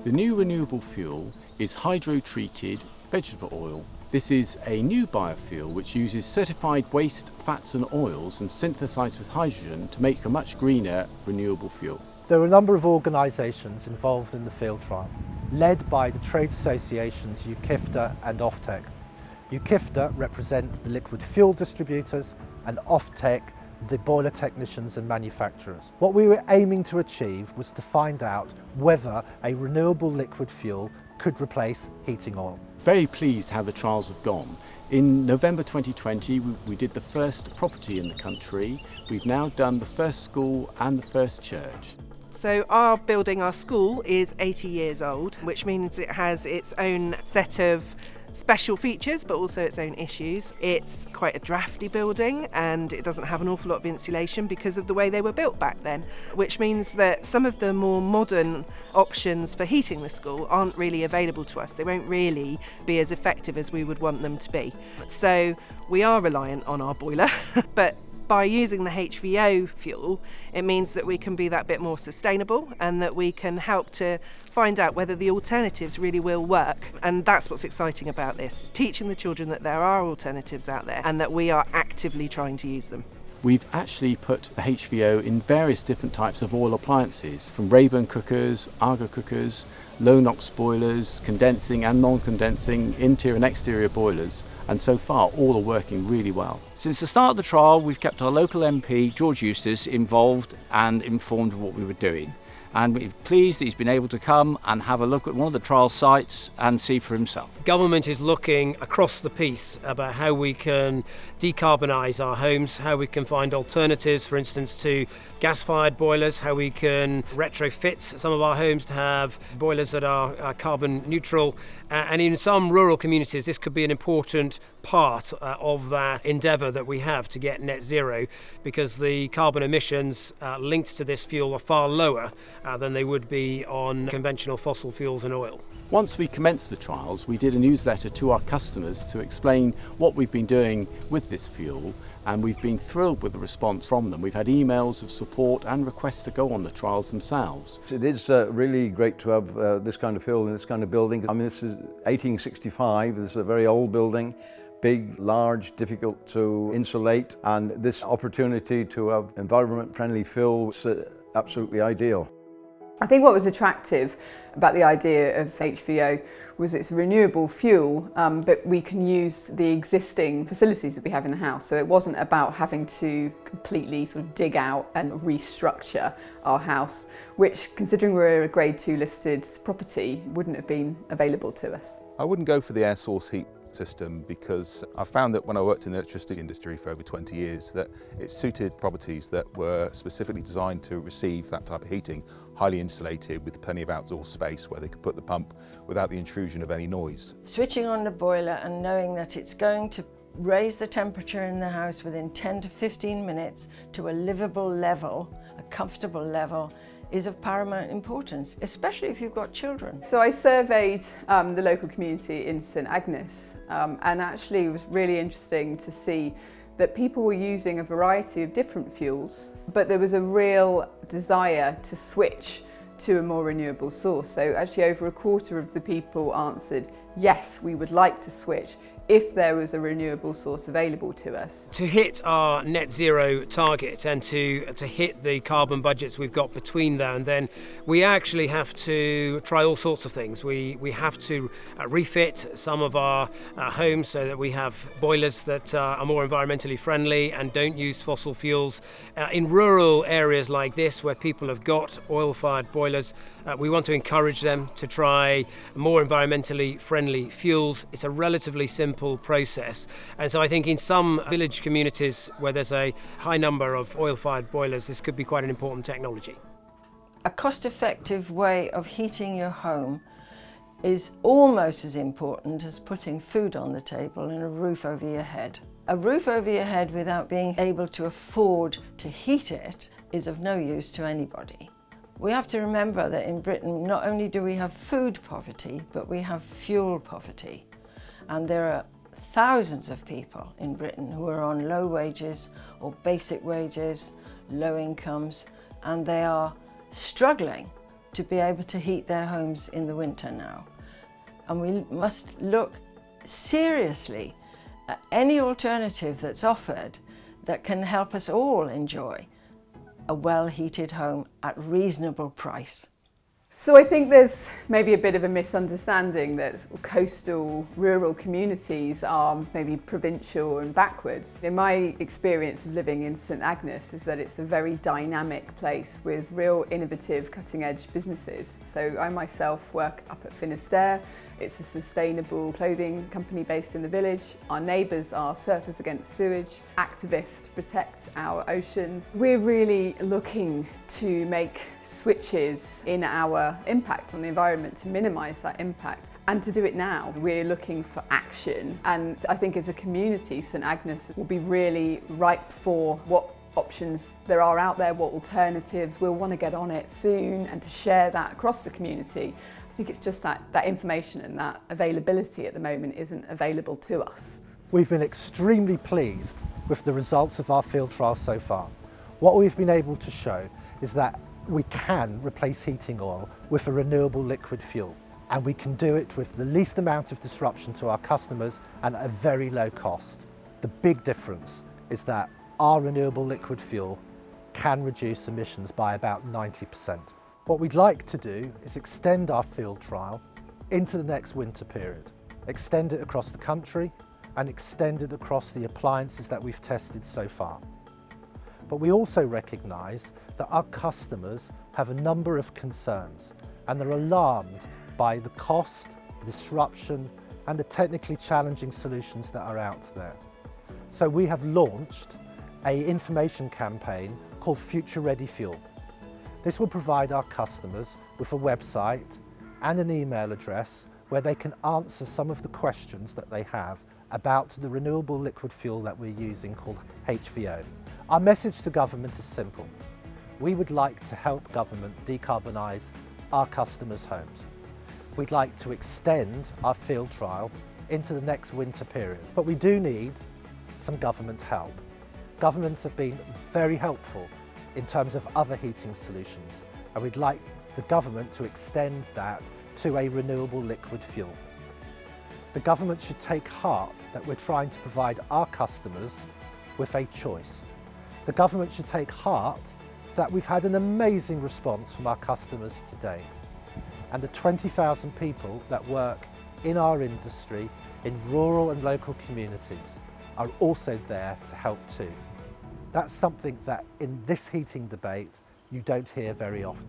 The new renewable fuel is hydro-treated vegetable oil. This is a new biofuel which uses certified waste fats and oils and synthesised with hydrogen to make a much greener renewable fuel. There are a number of organisations involved in the field trial, led by the trade associations UKIFTA and Offtec. UKIFTA represent the liquid fuel distributors and Offtec the boiler technicians and manufacturers. What we were aiming to achieve was to find out whether a renewable liquid fuel could replace heating oil. Very pleased how the trials have gone. In November 2020 we did the first property in the country. We've now done the first school and the first church. So our building, our school, is 80 years old, which means it has its own set of special features but also its own issues. It's quite a drafty building and it doesn't have an awful lot of insulation because of the way they were built back then, which means that some of the more modern options for heating the school aren't really available to us. They won't really be as effective as we would want them to be. So we are reliant on our boiler, but by using the HVO fuel, it means that we can be that bit more sustainable and that we can help to find out whether the alternatives really will work. And that's what's exciting about this, is teaching the children that there are alternatives out there and that we are actively trying to use them. We've actually put the HVO in various different types of oil appliances, from Rayburn cookers, Argo cookers, low NOx boilers, condensing and non-condensing, interior and exterior boilers, and so far all are working really well. Since the start of the trial, we've kept our local MP, George Eustace, involved and informed of what we were doing. And we're pleased that he's been able to come and have a look at one of the trial sites and see for himself. Government is looking across the piece about how we can decarbonise our homes, how we can find alternatives, for instance, to gas-fired boilers, how we can retrofit some of our homes to have boilers that are carbon neutral. And in some rural communities, this could be an important part of that endeavour that we have to get net zero, because the carbon emissions linked to this fuel are far lower than they would be on conventional fossil fuels and oil. Once we commenced the trials, we did a newsletter to our customers to explain what we've been doing with this fuel, and we've been thrilled with the response from them. We've had emails of support and requests to go on the trials themselves. It is really great to have this kind of fuel in this kind of building. I mean, this is 1865, this is a very old building, big, large, difficult to insulate, and this opportunity to have environment-friendly fuel is absolutely ideal. I think what was attractive about the idea of HVO was it's a renewable fuel, but we can use the existing facilities that we have in the house. So it wasn't about having to completely sort of dig out and restructure our house, which, considering we're a grade 2 listed property, wouldn't have been available to us. I wouldn't go for the air source heat system because I found that when I worked in the electricity industry for over 20 years that it suited properties that were specifically designed to receive that type of heating, highly insulated with plenty of outdoor space where they could put the pump without the intrusion of any noise. Switching on the boiler and knowing that it's going to raise the temperature in the house within 10 to 15 minutes to a livable level, a comfortable level, is of paramount importance, especially if you've got children. So I surveyed the local community in St Agnes, and actually it was really interesting to see that people were using a variety of different fuels, but there was a real desire to switch to a more renewable source. So actually over a quarter of the people answered, yes, we would like to switch if there was a renewable source available to us. To hit our net zero target and to hit the carbon budgets we've got between now and then, we actually have to try all sorts of things. We have to refit some of our homes so that we have boilers that are more environmentally friendly and don't use fossil fuels. In rural areas like this where people have got oil-fired boilers, we want to encourage them to try more environmentally friendly fuels. It's a relatively simple process, and so I think in some village communities where there's a high number of oil-fired boilers, this could be quite an important technology. A cost-effective way of heating your home is almost as important as putting food on the table and a roof over your head. A roof over your head without being able to afford to heat it is of no use to anybody. We have to remember that in Britain, not only do we have food poverty, but we have fuel poverty. And there are thousands of people in Britain who are on low wages or basic wages, low incomes, and they are struggling to be able to heat their homes in the winter now. And we must look seriously at any alternative that's offered that can help us all enjoy a well-heated home at reasonable price. So I think there's maybe a bit of a misunderstanding that coastal rural communities are maybe provincial and backwards. In my experience of living in St Agnes is that it's a very dynamic place with real innovative cutting edge businesses. So I myself work up at Finisterre. It's a sustainable clothing company based in the village. Our neighbours are Surfers Against Sewage, activists to protect our oceans. We're really looking to make switches in our impact on the environment to minimise that impact and to do it now. We're looking for action, and I think as a community St Agnes will be really ripe for what options there are out there, what alternatives. We'll want to get on it soon and to share that across the community. I think it's just that information and that availability at the moment isn't available to us. We've been extremely pleased with the results of our field trial so far. What we've been able to show is that we can replace heating oil with a renewable liquid fuel, and we can do it with the least amount of disruption to our customers and at a very low cost. The big difference is that our renewable liquid fuel can reduce emissions by about 90%. What we'd like to do is extend our field trial into the next winter period, extend it across the country and extend it across the appliances that we've tested so far. But we also recognise that our customers have a number of concerns and they're alarmed by the cost, disruption and the technically challenging solutions that are out there. So we have launched an information campaign called Future Ready Fuel. This will provide our customers with a website and an email address where they can answer some of the questions that they have about the renewable liquid fuel that we're using called HVO. Our message to government is simple. We would like to help government decarbonise our customers' homes. We'd like to extend our field trial into the next winter period, but we do need some government help. Governments have been very helpful in terms of other heating solutions, and we'd like the government to extend that to a renewable liquid fuel. The government should take heart that we're trying to provide our customers with a choice. The government should take heart that we've had an amazing response from our customers to date, and the 20,000 people that work in our industry in rural and local communities are also there to help too. That's something that in this heating debate you don't hear very often.